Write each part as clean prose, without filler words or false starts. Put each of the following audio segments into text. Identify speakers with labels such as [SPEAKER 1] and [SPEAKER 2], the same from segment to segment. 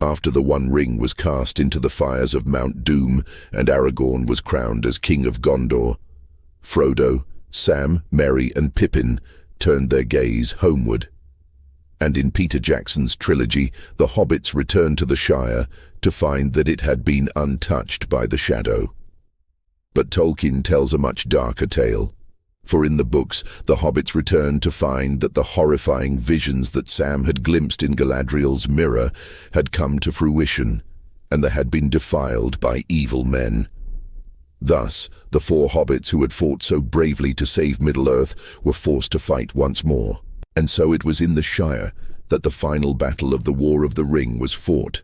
[SPEAKER 1] After the One Ring was cast into the fires of Mount Doom and Aragorn was crowned as King of Gondor, Frodo, Sam, Merry and Pippin turned their gaze homeward. And in Peter Jackson's trilogy, the Hobbits returned to the Shire to find that it had been untouched by the Shadow. But Tolkien tells a much darker tale. For in the books, the Hobbits returned to find that the horrifying visions that Sam had glimpsed in Galadriel's mirror had come to fruition, and they had been defiled by evil men. Thus, the four hobbits who had fought so bravely to save Middle-earth were forced to fight once more. And so it was in the Shire that the final battle of the War of the Ring was fought.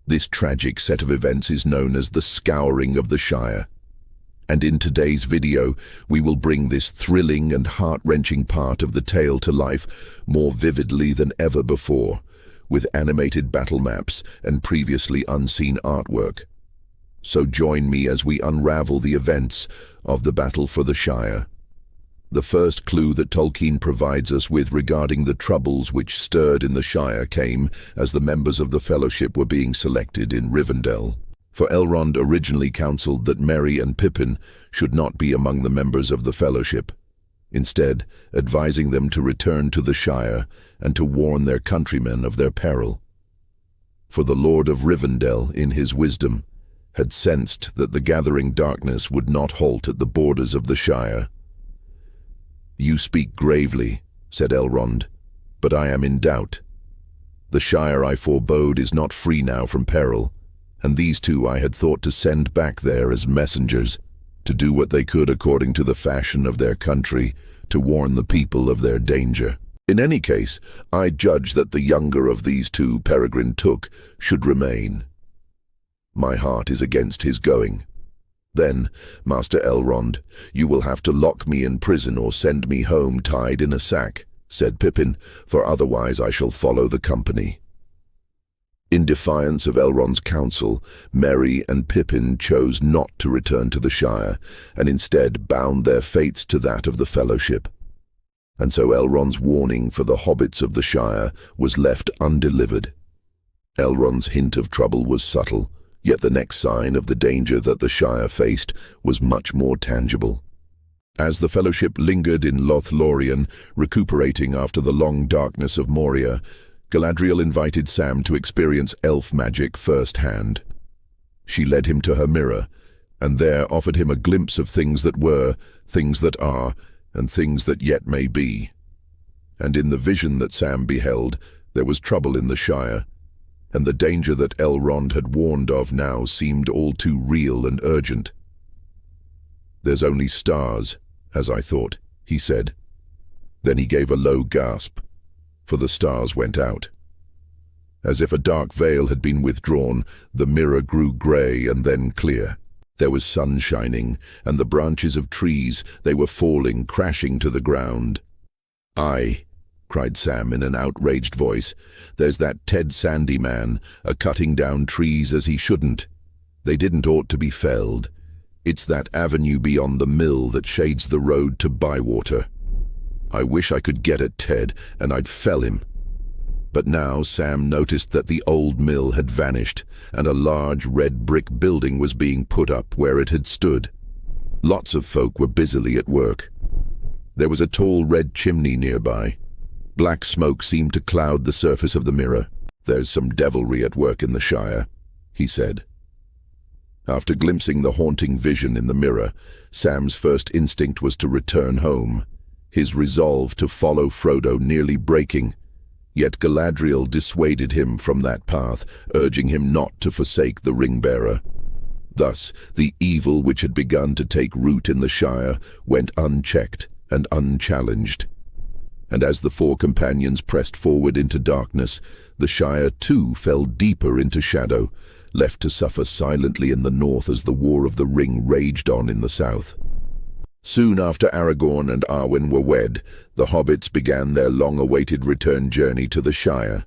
[SPEAKER 1] This tragic set of events is known as the Scouring of the Shire. And in today's video, we will bring this thrilling and heart-wrenching part of the tale to life more vividly than ever before, with animated battle maps and previously unseen artwork. So join me as we unravel the events of the battle for the Shire. The first clue that Tolkien provides us with regarding the troubles which stirred in the Shire came as the members of the Fellowship were being selected in Rivendell. For Elrond originally counselled that Merry and Pippin should not be among the members of the Fellowship, instead advising them to return to the Shire and to warn their countrymen of their peril. For the Lord of Rivendell, in his wisdom, had sensed that the gathering darkness would not halt at the borders of the Shire. "You speak gravely," said Elrond, "but I am in doubt. The Shire I forebode is not free now from peril, and these two I had thought to send back there as messengers, to do what they could according to the fashion of their country, to warn the people of their danger. In any case, I judge that the younger of these two Peregrine Took should remain. My heart is against his going. Then, Master Elrond, you will have to lock me in prison or send me home tied in a sack," said Pippin, "for otherwise I shall follow the company." In defiance of Elrond's counsel, Merry and Pippin chose not to return to the Shire, and instead bound their fates to that of the Fellowship. And so Elrond's warning for the hobbits of the Shire was left undelivered. Elrond's hint of trouble was subtle, yet the next sign of the danger that the Shire faced was much more tangible. As the Fellowship lingered in Lothlorien, recuperating after the long darkness of Moria, Galadriel invited Sam to experience elf magic firsthand. She led him to her mirror, and there offered him a glimpse of things that were, things that are, and things that yet may be. And in the vision that Sam beheld, there was trouble in the Shire, and the danger that Elrond had warned of now seemed all too real and urgent. "There's only stars, as I thought," he said. Then he gave a low gasp, for the stars went out. As if a dark veil had been withdrawn, the mirror grew grey and then clear. There was sun shining, and the branches of trees, they were falling, crashing to the ground. "Aye," cried Sam in an outraged voice, "there's that Ted Sandy man, a-cutting down trees as he shouldn't. They didn't ought to be felled. It's that avenue beyond the mill that shades the road to Bywater. I wish I could get at Ted, and I'd fell him." But now Sam noticed that the old mill had vanished, and a large red brick building was being put up where it had stood. Lots of folk were busily at work. There was a tall red chimney nearby. Black smoke seemed to cloud the surface of the mirror. "There's some devilry at work in the Shire," he said. After glimpsing the haunting vision in the mirror, Sam's first instinct was to return home, his resolve to follow Frodo nearly breaking. Yet Galadriel dissuaded him from that path, urging him not to forsake the ring-bearer. Thus, the evil which had begun to take root in the Shire went unchecked and unchallenged. And as the four companions pressed forward into darkness, the Shire too fell deeper into shadow, left to suffer silently in the north as the War of the Ring raged on in the south. Soon after Aragorn and Arwen were wed, the hobbits began their long-awaited return journey to the Shire.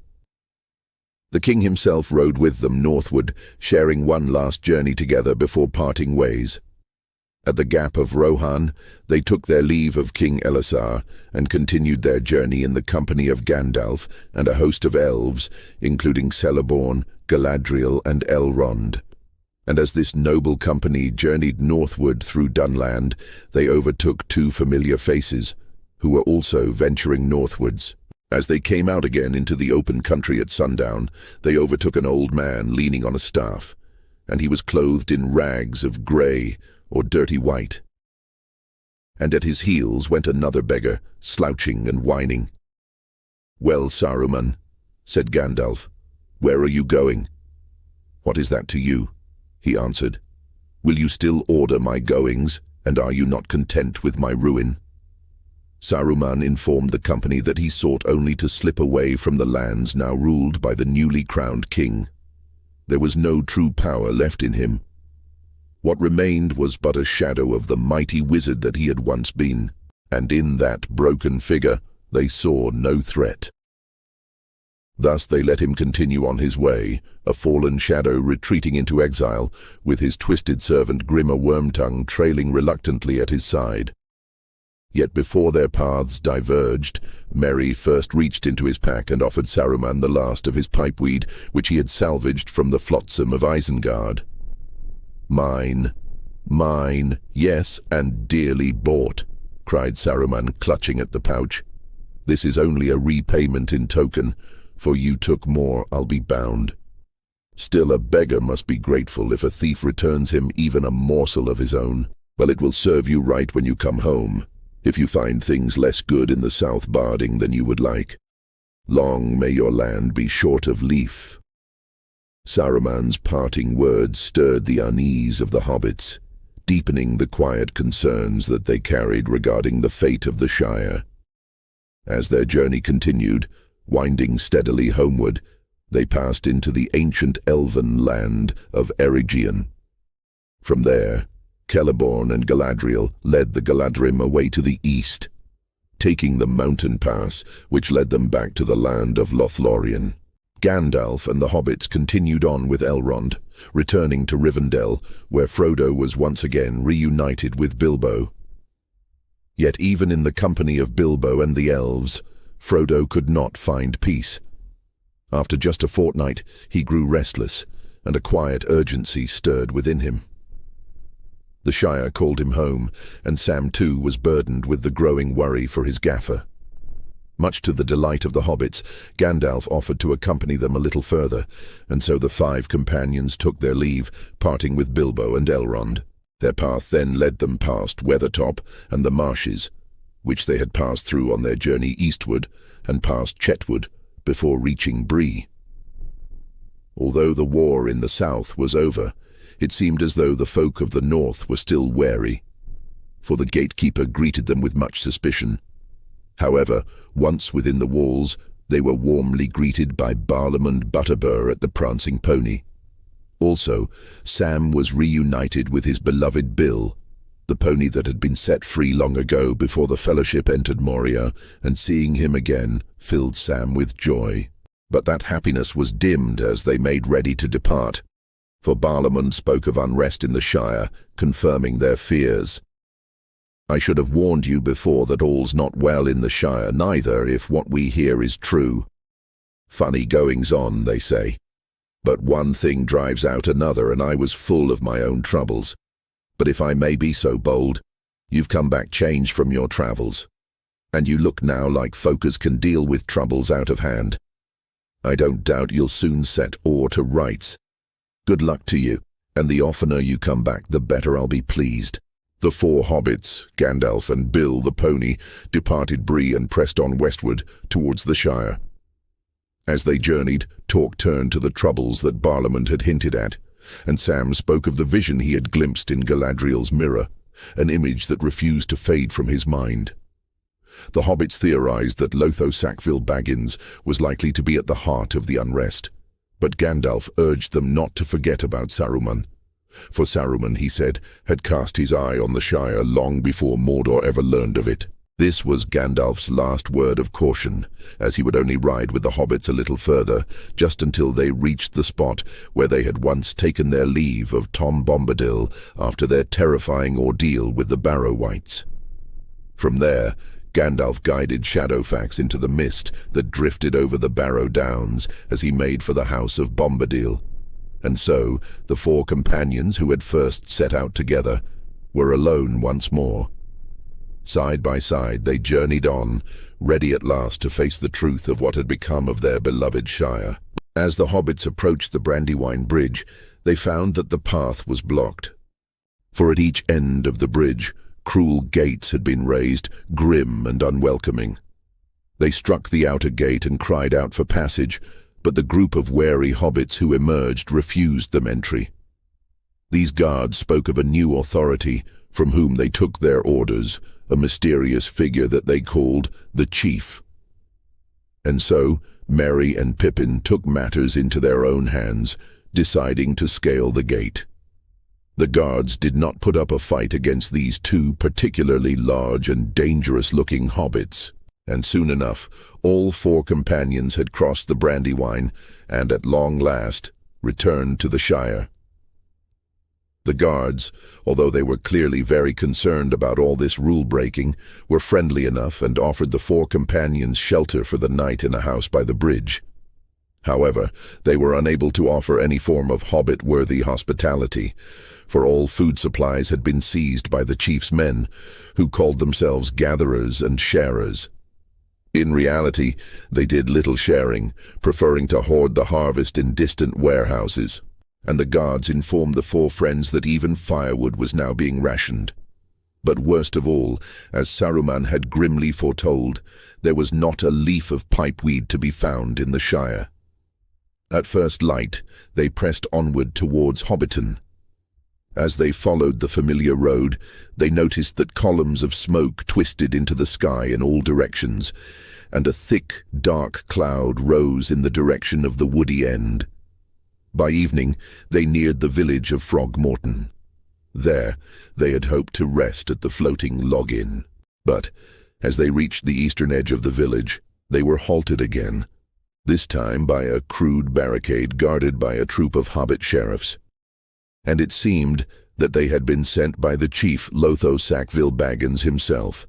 [SPEAKER 1] The king himself rode with them northward, sharing one last journey together before parting ways. At the Gap of Rohan, they took their leave of King Elisar and continued their journey in the company of Gandalf and a host of elves, including Celeborn, Galadriel, and Elrond. And as this noble company journeyed northward through Dunland, they overtook two familiar faces, who were also venturing northwards. As they came out again into the open country at sundown, they overtook an old man leaning on a staff, and he was clothed in rags of grey or dirty white. And at his heels went another beggar, slouching and whining. "Well, Saruman," said Gandalf, "where are you going?" "What is that to you?" he answered. "Will you still order my goings, and are you not content with my ruin?" Saruman informed the company that he sought only to slip away from the lands now ruled by the newly crowned king. There was no true power left in him. What remained was but a shadow of the mighty wizard that he had once been, and in that broken figure they saw no threat. Thus they let him continue on his way, a fallen shadow retreating into exile, with his twisted servant Grimmer Wormtongue trailing reluctantly at his side. Yet before their paths diverged, Merry first reached into his pack and offered Saruman the last of his pipeweed, which he had salvaged from the flotsam of Isengard. "Mine, mine, yes, and dearly bought," cried Saruman, clutching at the pouch. "This is only a repayment in token, for you took more, I'll be bound. Still, a beggar must be grateful if a thief returns him even a morsel of his own. Well, it will serve you right when you come home, if you find things less good in the South Barding than you would like. Long may your land be short of leaf." Saruman's parting words stirred the unease of the hobbits, deepening the quiet concerns that they carried regarding the fate of the Shire. As their journey continued, winding steadily homeward, they passed into the ancient elven land of Eregion. From there, Celeborn and Galadriel led the Galadrim away to the east, taking the mountain pass which led them back to the land of Lothlorien. Gandalf and the hobbits continued on with Elrond, returning to Rivendell, where Frodo was once again reunited with Bilbo. Yet even in the company of Bilbo and the elves, Frodo could not find peace. After just a fortnight, he grew restless, and a quiet urgency stirred within him. The Shire called him home, and Sam too was burdened with the growing worry for his gaffer. Much to the delight of the hobbits, Gandalf offered to accompany them a little further, and so the five companions took their leave, parting with Bilbo and Elrond. Their path then led them past Weathertop and the marshes, which they had passed through on their journey eastward, and past Chetwood, before reaching Bree. Although the war in the south was over, it seemed as though the folk of the north were still wary, for the gatekeeper greeted them with much suspicion. However, once within the walls, they were warmly greeted by Barlamund Butterbur at the Prancing Pony. Also, Sam was reunited with his beloved Bill, the pony that had been set free long ago before the Fellowship entered Moria, and seeing him again filled Sam with joy. But that happiness was dimmed as they made ready to depart, for Barlamund spoke of unrest in the Shire, confirming their fears. "I should have warned you before that all's not well in the Shire neither, if what we hear is true. Funny goings-on, they say. But one thing drives out another, and I was full of my own troubles. But if I may be so bold, you've come back changed from your travels, and you look now like folk as can deal with troubles out of hand. I don't doubt you'll soon set all to rights. Good luck to you, and the oftener you come back, the better I'll be pleased." The four hobbits, Gandalf and Bill the pony, departed Bree and pressed on westward towards the Shire. As they journeyed, talk turned to the troubles that Barlamund had hinted at, and Sam spoke of the vision he had glimpsed in Galadriel's mirror, an image that refused to fade from his mind. The hobbits theorized that Lotho Sackville Baggins was likely to be at the heart of the unrest, but Gandalf urged them not to forget about Saruman. For Saruman, he said, had cast his eye on the Shire long before Mordor ever learned of it. This was Gandalf's last word of caution, as he would only ride with the hobbits a little further, just until they reached the spot where they had once taken their leave of Tom Bombadil after their terrifying ordeal with the Barrow-wights. From there, Gandalf guided Shadowfax into the mist that drifted over the Barrow Downs as he made for the house of Bombadil. And so, the four companions who had first set out together were alone once more. Side by side they journeyed on, ready at last to face the truth of what had become of their beloved Shire. As the hobbits approached the Brandywine Bridge, they found that the path was blocked. For at each end of the bridge, cruel gates had been raised, grim and unwelcoming. They struck the outer gate and cried out for passage, but the group of wary hobbits who emerged refused them entry. These guards spoke of a new authority, from whom they took their orders, a mysterious figure that they called the Chief. And so, Merry and Pippin took matters into their own hands, deciding to scale the gate. The guards did not put up a fight against these two particularly large and dangerous-looking hobbits, and soon enough, all four companions had crossed the Brandywine, and at long last, returned to the Shire. The guards, although they were clearly very concerned about all this rule-breaking, were friendly enough and offered the four companions shelter for the night in a house by the bridge. However, they were unable to offer any form of hobbit-worthy hospitality, for all food supplies had been seized by the chief's men, who called themselves gatherers and sharers. In reality, they did little sharing, preferring to hoard the harvest in distant warehouses, and the guards informed the four friends that even firewood was now being rationed. But worst of all, as Saruman had grimly foretold, there was not a leaf of pipeweed to be found in the Shire. At first light, they pressed onward towards Hobbiton. As they followed the familiar road, they noticed that columns of smoke twisted into the sky in all directions, and a thick, dark cloud rose in the direction of the woody end. By evening, they neared the village of Frogmorton. There, they had hoped to rest at the floating log-inn. But, as they reached the eastern edge of the village, they were halted again, this time by a crude barricade guarded by a troop of hobbit sheriffs. And it seemed that they had been sent by the chief Lotho Sackville Baggins himself.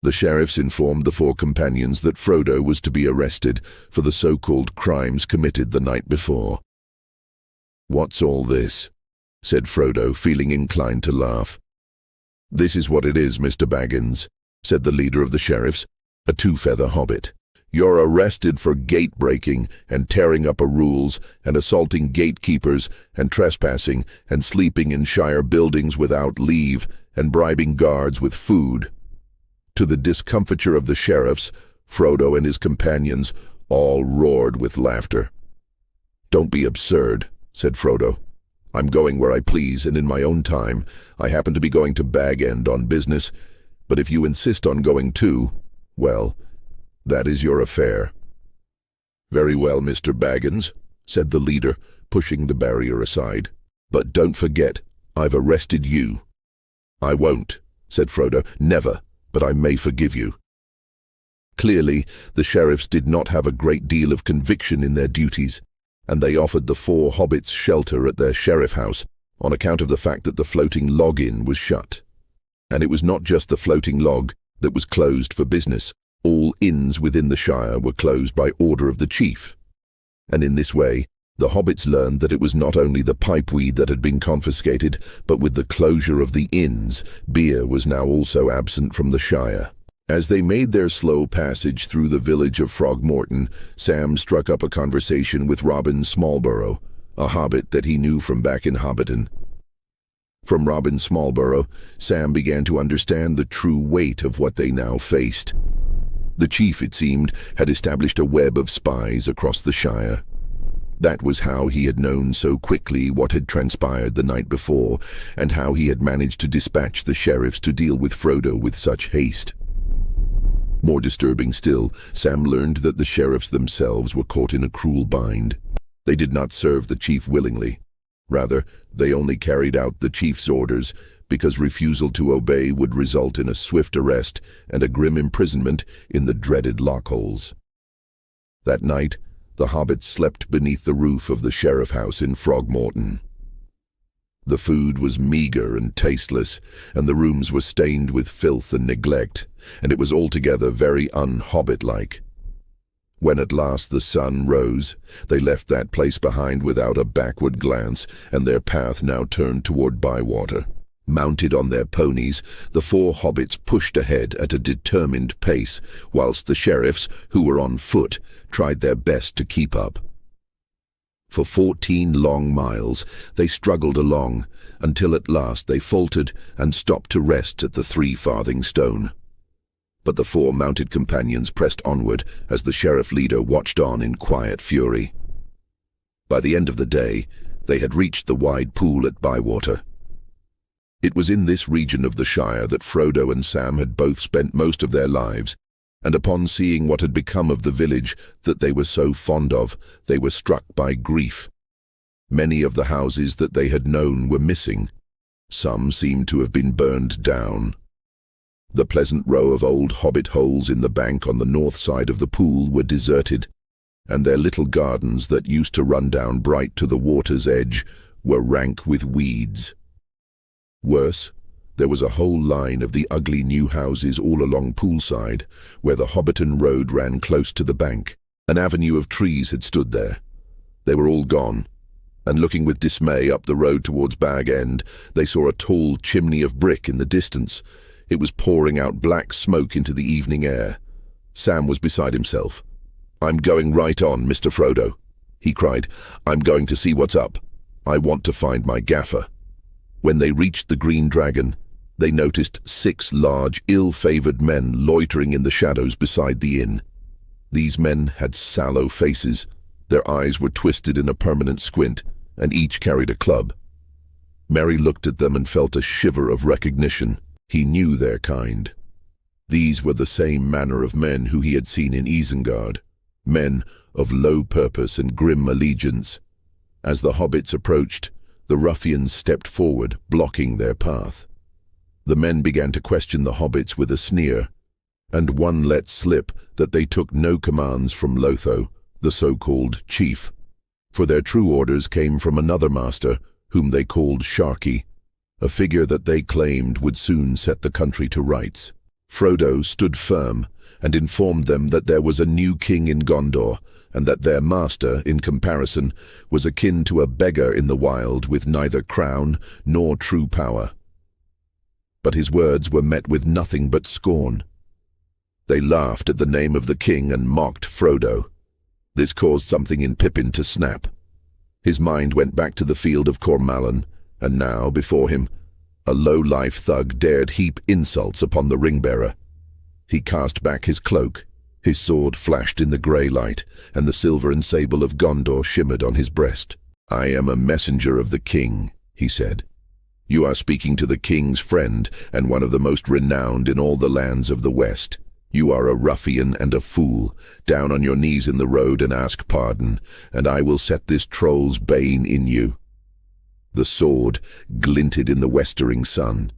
[SPEAKER 1] The sheriffs informed the four companions that Frodo was to be arrested for the so-called crimes committed the night before. "What's all this?" said Frodo, feeling inclined to laugh. "This is what it is, Mr. Baggins," said the leader of the sheriffs, a two-feather hobbit. "You're arrested for gate-breaking and tearing up rules and assaulting gatekeepers and trespassing and sleeping in Shire buildings without leave and bribing guards with food." To the discomfiture of the sheriffs, Frodo and his companions all roared with laughter. "Don't be absurd," said Frodo. "I'm going where I please and in my own time. I happen to be going to Bag End on business, but if you insist on going too, well, that is your affair." "Very well, Mr. Baggins," said the leader, pushing the barrier aside. "But don't forget, I've arrested you." "I won't," said Frodo. "Never, but I may forgive you." Clearly, the sheriffs did not have a great deal of conviction in their duties, and they offered the four hobbits shelter at their sheriff house on account of the fact that the floating log-inn was shut. And it was not just the floating log that was closed for business. All inns within the Shire were closed by order of the chief. And in this way, the hobbits learned that it was not only the pipeweed that had been confiscated, but with the closure of the inns, beer was now also absent from the Shire. As they made their slow passage through the village of Frogmorton, Sam struck up a conversation with Robin Smallborough, a hobbit that he knew from back in Hobbiton. From Robin Smallborough, Sam began to understand the true weight of what they now faced. The chief, it seemed, had established a web of spies across the Shire. That was how he had known so quickly what had transpired the night before, and how he had managed to dispatch the sheriffs to deal with Frodo with such haste. More disturbing still, Sam learned that the sheriffs themselves were caught in a cruel bind. They did not serve the chief willingly. Rather, they only carried out the chief's orders, because refusal to obey would result in a swift arrest and a grim imprisonment in the dreaded lockholes. That night, the hobbits slept beneath the roof of the sheriff house in Frogmorton. The food was meager and tasteless, and the rooms were stained with filth and neglect, and it was altogether very un-hobbit-like. When at last the sun rose, they left that place behind without a backward glance, and their path now turned toward Bywater. Mounted on their ponies, the 4 hobbits pushed ahead at a determined pace, whilst the sheriffs, who were on foot, tried their best to keep up. For 14 long miles, they struggled along, until at last they faltered and stopped to rest at the 3 Farthing Stone. But the 4 mounted companions pressed onward as the sheriff leader watched on in quiet fury. By the end of the day, they had reached the wide pool at Bywater. It was in this region of the Shire that Frodo and Sam had both spent most of their lives, and upon seeing what had become of the village that they were so fond of, they were struck by grief. Many of the houses that they had known were missing. Some seemed to have been burned down. The pleasant row of old hobbit holes in the bank on the north side of the pool were deserted, and their little gardens that used to run down bright to the water's edge were rank with weeds. Worse, there was a whole line of the ugly new houses all along poolside, where the Hobbiton road ran close to the bank. An avenue of trees had stood there. They were all gone, and looking with dismay up the road towards Bag End, they saw a tall chimney of brick in the distance. It was pouring out black smoke into the evening air. Sam was beside himself. "I'm going right on, Mr. Frodo," he cried. "I'm going to see what's up. I want to find my gaffer." When they reached the Green Dragon, they noticed 6 large, ill-favoured men loitering in the shadows beside the inn. These men had sallow faces. Their eyes were twisted in a permanent squint, and each carried a club. Merry looked at them and felt a shiver of recognition. He knew their kind. These were the same manner of men who he had seen in Isengard, men of low purpose and grim allegiance. As the hobbits approached, the ruffians stepped forward, blocking their path. The men began to question the hobbits with a sneer, and one let slip that they took no commands from Lotho, the so-called chief, for their true orders came from another master, whom they called Sharky, a figure that they claimed would soon set the country to rights. Frodo stood firm and informed them that there was a new king in Gondor, and that their master, in comparison, was akin to a beggar in the wild with neither crown nor true power. But his words were met with nothing but scorn. They laughed at the name of the king and mocked Frodo. This caused something in Pippin to snap. His mind went back to the field of Cormallen, and now, before him, a low-life thug dared heap insults upon the ring-bearer. He cast back his cloak. His sword flashed in the grey light, and the silver and sable of Gondor shimmered on his breast. "I am a messenger of the king," he said. "You are speaking to the king's friend, and one of the most renowned in all the lands of the West. You are a ruffian and a fool. Down on your knees in the road and ask pardon, and I will set this troll's bane in you." The sword glinted in the westering sun.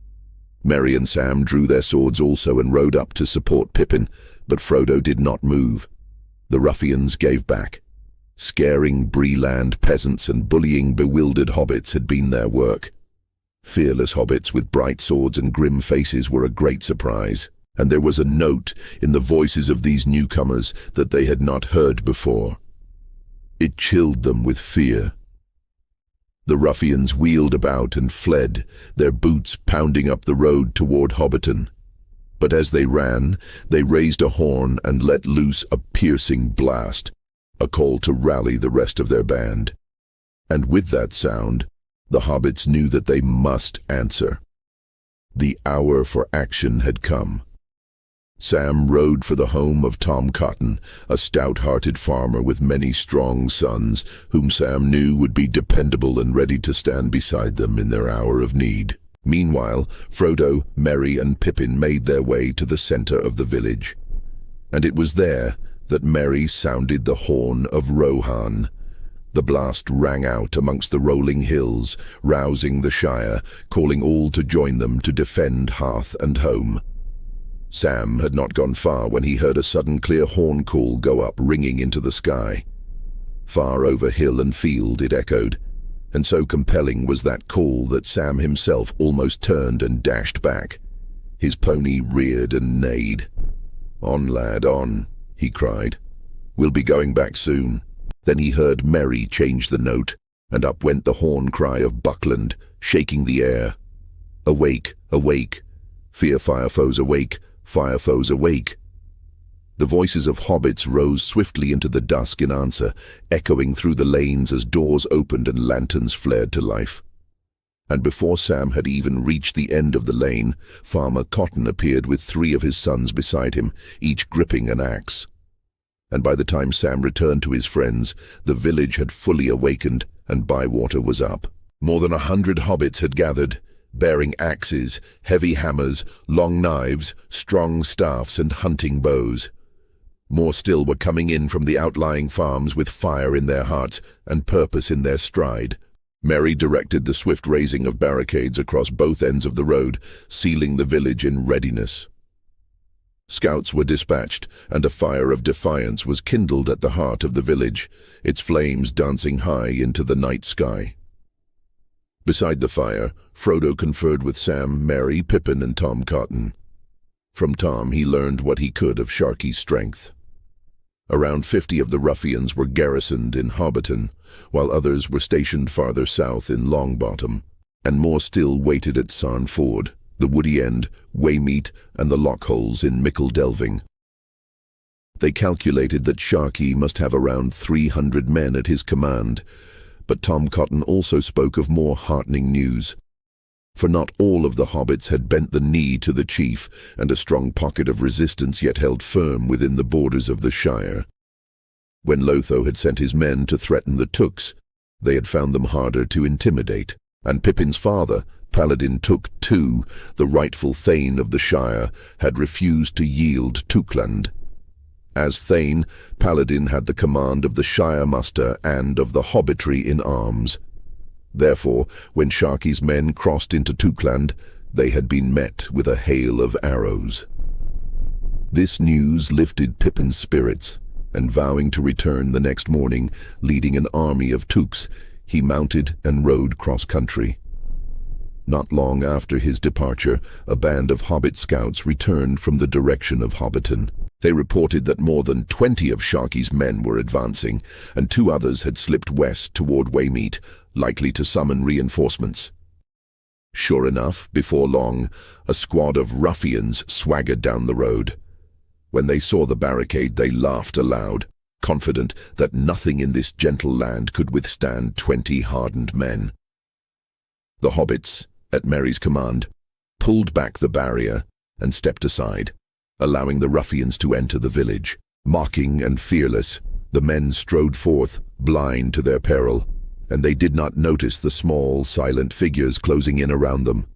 [SPEAKER 1] Merry and Sam drew their swords also and rode up to support Pippin, but Frodo did not move. The ruffians gave back. Scaring Bree-land peasants and bullying bewildered hobbits had been their work. Fearless hobbits with bright swords and grim faces were a great surprise, and there was a note in the voices of these newcomers that they had not heard before. It chilled them with fear. The ruffians wheeled about and fled, their boots pounding up the road toward Hobbiton. But as they ran, they raised a horn and let loose a piercing blast, a call to rally the rest of their band. And with that sound, the hobbits knew that they must answer. The hour for action had come. Sam rode for the home of Tom Cotton, a stout-hearted farmer with many strong sons, whom Sam knew would be dependable and ready to stand beside them in their hour of need. Meanwhile, Frodo, Merry, and Pippin made their way to the center of the village. And it was there that Merry sounded the horn of Rohan. The blast rang out amongst the rolling hills, rousing the Shire, calling all to join them to defend hearth and home. Sam had not gone far when he heard a sudden clear horn call go up, ringing into the sky. Far over hill and field it echoed, and so compelling was that call that Sam himself almost turned and dashed back. His pony reared and neighed. "On, lad, on," he cried. "We'll be going back soon." Then he heard Merry change the note, and up went the horn cry of Buckland, shaking the air. "Awake, awake! Fear fire foes awake! Fire foes awake!" The voices of hobbits rose swiftly into the dusk in answer, echoing through the lanes as doors opened and lanterns flared to life. And before Sam had even reached the end of the lane, Farmer Cotton appeared with 3 of his sons beside him, each gripping an axe. And by the time Sam returned to his friends, the village had fully awakened and Bywater was up. More than 100 hobbits had gathered, bearing axes, heavy hammers, long knives, strong staffs and hunting bows. More still were coming in from the outlying farms with fire in their hearts and purpose in their stride. Merry directed the swift raising of barricades across both ends of the road, sealing the village in readiness. Scouts were dispatched, and a fire of defiance was kindled at the heart of the village, its flames dancing high into the night sky. Beside the fire, Frodo conferred with Sam, Merry, Pippin, and Tom Cotton. From Tom he learned what he could of Sharky's strength. Around 50 of the ruffians were garrisoned in Hobbiton, while others were stationed farther south in Longbottom, and more still waited at Sarn Ford, the Woody End, Waymeet, and the Lockholes in Mickle Delving. They calculated that Sharky must have around 300 men at his command, but Tom Cotton also spoke of more heartening news. For not all of the hobbits had bent the knee to the chief, and a strong pocket of resistance yet held firm within the borders of the Shire. When Lotho had sent his men to threaten the Tooks, they had found them harder to intimidate, and Pippin's father, Paladin Took II, the rightful Thane of the Shire, had refused to yield Tookland. As Thane, Paladin had the command of the Shire muster and of the hobbitry in arms. Therefore, when Sharky's men crossed into Tookland, they had been met with a hail of arrows. This news lifted Pippin's spirits, and vowing to return the next morning, leading an army of Tooks, he mounted and rode cross-country. Not long after his departure, a band of Hobbit scouts returned from the direction of Hobbiton. They reported that more than 20 of Sharky's men were advancing, and 2 others had slipped west toward Waymeet, likely to summon reinforcements. Sure enough, before long, a squad of ruffians swaggered down the road. When they saw the barricade, they laughed aloud, confident that nothing in this gentle land could withstand 20 hardened men. The hobbits, at Merry's command, pulled back the barrier and stepped aside, allowing the ruffians to enter the village. Mocking and fearless, the men strode forth, blind to their peril, and they did not notice the small, silent figures closing in around them.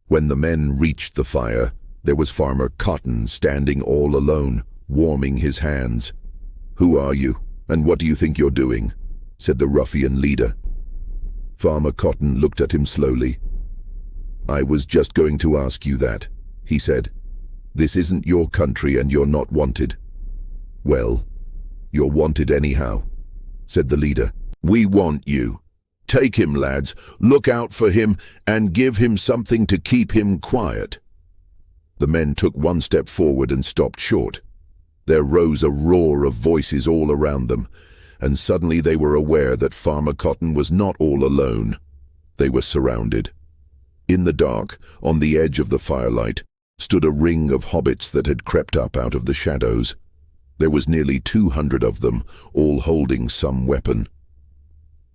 [SPEAKER 1] When the men reached the fire, there was Farmer Cotton standing all alone, warming his hands. "Who are you, and what do you think you're doing?" said the ruffian leader. Farmer Cotton looked at him slowly. "I was just going to ask you that," he said. "This isn't your country and you're not wanted." "Well, you're wanted anyhow," said the leader. "We want you. Take him, lads, look out for him, and give him something to keep him quiet." The men took one step forward and stopped short. There rose a roar of voices all around them, and suddenly they were aware that Farmer Cotton was not all alone. They were surrounded. In the dark, on the edge of the firelight, stood a ring of hobbits that had crept up out of the shadows. There was nearly 200 of them, all holding some weapon.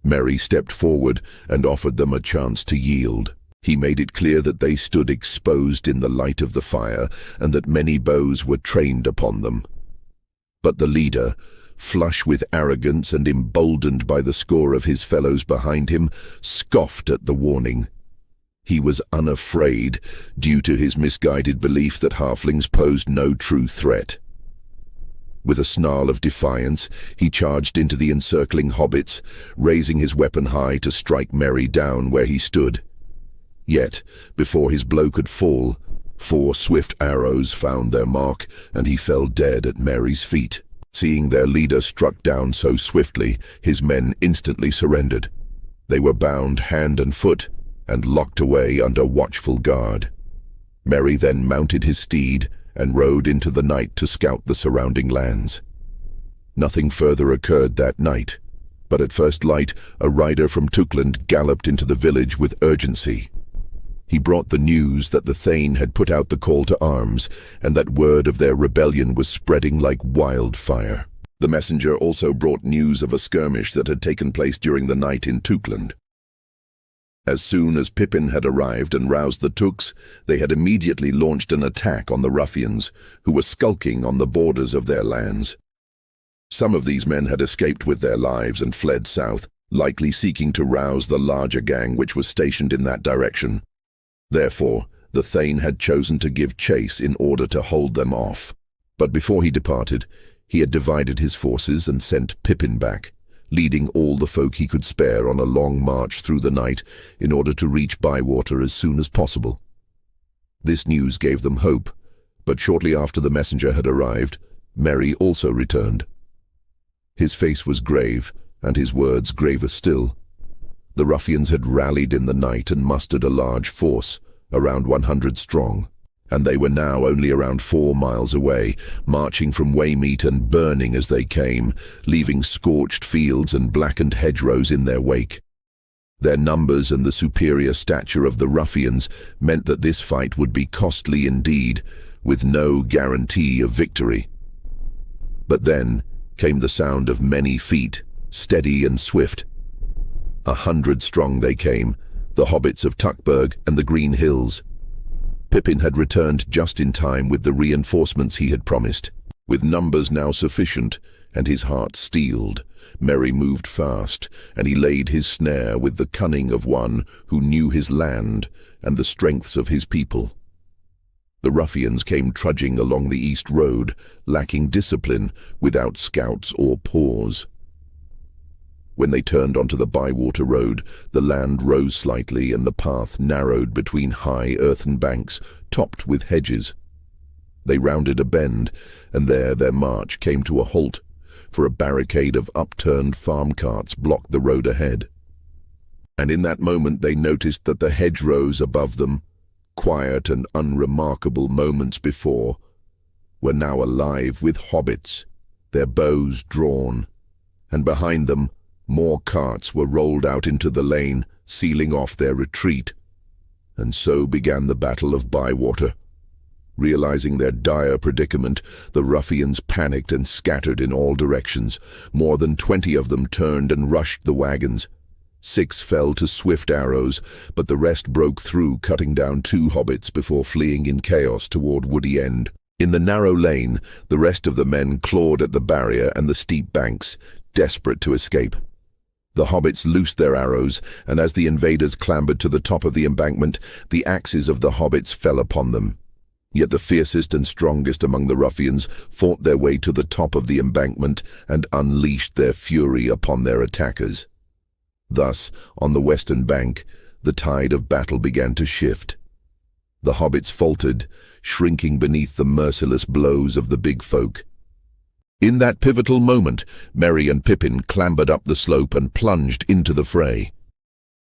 [SPEAKER 1] Merry stepped forward and offered them a chance to yield. He made it clear that they stood exposed in the light of the fire and that many bows were trained upon them. But the leader, flush with arrogance and emboldened by the score of his fellows behind him, scoffed at the warning. He was unafraid, due to his misguided belief that halflings posed no true threat. With a snarl of defiance, he charged into the encircling hobbits, raising his weapon high to strike Merry down where he stood. Yet, before his blow could fall, 4 swift arrows found their mark, and he fell dead at Merry's feet. Seeing their leader struck down so swiftly, his men instantly surrendered. They were bound hand and foot, and locked away under watchful guard. Merry then mounted his steed, and rode into the night to scout the surrounding lands. Nothing further occurred that night, but at first light, a rider from Tookland galloped into the village with urgency. He brought the news that the Thane had put out the call to arms, and that word of their rebellion was spreading like wildfire. The messenger also brought news of a skirmish that had taken place during the night in Tookland. As soon as Pippin had arrived and roused the Tooks, they had immediately launched an attack on the ruffians, who were skulking on the borders of their lands. Some of these men had escaped with their lives and fled south, likely seeking to rouse the larger gang which was stationed in that direction. Therefore, the Thane had chosen to give chase in order to hold them off. But before he departed, he had divided his forces and sent Pippin back, leading all the folk he could spare on a long march through the night in order to reach Bywater as soon as possible. This news gave them hope, but shortly after the messenger had arrived, Merry also returned. His face was grave, and his words graver still. The ruffians had rallied in the night and mustered a large force, around 100 strong, and they were now only around 4 miles away, marching from Waymeet and burning as they came, leaving scorched fields and blackened hedgerows in their wake. Their numbers and the superior stature of the ruffians meant that this fight would be costly indeed, with no guarantee of victory. But then came the sound of many feet, steady and swift. 100 strong they came, the hobbits of Tuckburg and the Green Hills. Pippin had returned just in time with the reinforcements he had promised. With numbers now sufficient, and his heart steeled, Merry moved fast, and he laid his snare with the cunning of one who knew his land and the strengths of his people. The ruffians came trudging along the east road, lacking discipline, without scouts or pause. When they turned onto the Bywater road, the land rose slightly and the path narrowed between high earthen banks, topped with hedges. They rounded a bend, and there their march came to a halt, for a barricade of upturned farm carts blocked the road ahead. And in that moment they noticed that the hedgerows above them, quiet and unremarkable moments before, were now alive with hobbits, their bows drawn, and behind them more carts were rolled out into the lane, sealing off their retreat. And so began the Battle of Bywater. Realizing their dire predicament, the ruffians panicked and scattered in all directions. More than 20 of them turned and rushed the wagons. 6 fell to swift arrows, but the rest broke through, cutting down 2 hobbits before fleeing in chaos toward Woody End. In the narrow lane, the rest of the men clawed at the barrier and the steep banks, desperate to escape. The hobbits loosed their arrows, and as the invaders clambered to the top of the embankment, the axes of the hobbits fell upon them. Yet the fiercest and strongest among the ruffians fought their way to the top of the embankment and unleashed their fury upon their attackers. Thus, on the western bank, the tide of battle began to shift. The hobbits faltered, shrinking beneath the merciless blows of the big folk. In that pivotal moment, Merry and Pippin clambered up the slope and plunged into the fray.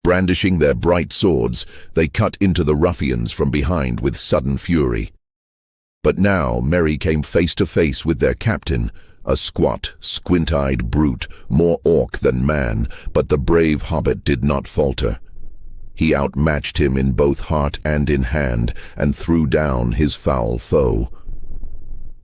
[SPEAKER 1] Brandishing their bright swords, they cut into the ruffians from behind with sudden fury. But now Merry came face to face with their captain, a squat, squint-eyed brute, more orc than man, but the brave hobbit did not falter. He outmatched him in both heart and in hand, and threw down his foul foe.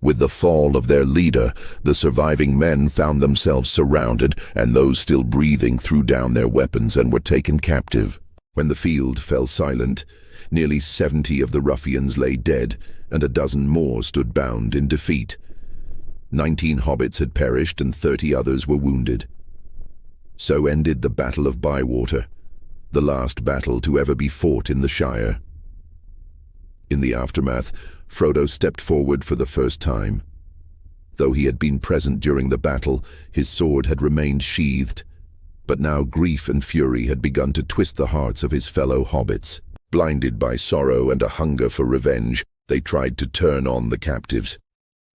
[SPEAKER 1] With the fall of their leader, the surviving men found themselves surrounded, and those still breathing threw down their weapons and were taken captive. When the field fell silent, nearly 70 of the ruffians lay dead, and a dozen more stood bound in defeat. 19 hobbits had perished, and 30 others were wounded. So ended the Battle of Bywater, the last battle to ever be fought in the Shire. In the aftermath, Frodo stepped forward for the first time. Though he had been present during the battle, his sword had remained sheathed. But now grief and fury had begun to twist the hearts of his fellow hobbits. Blinded by sorrow and a hunger for revenge, they tried to turn on the captives.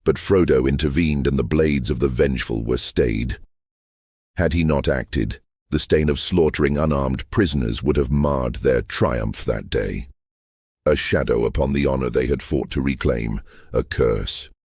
[SPEAKER 1] But Frodo intervened, and the blades of the vengeful were stayed. Had he not acted, the stain of slaughtering unarmed prisoners would have marred their triumph that day. A shadow upon the honor they had fought to reclaim, a curse.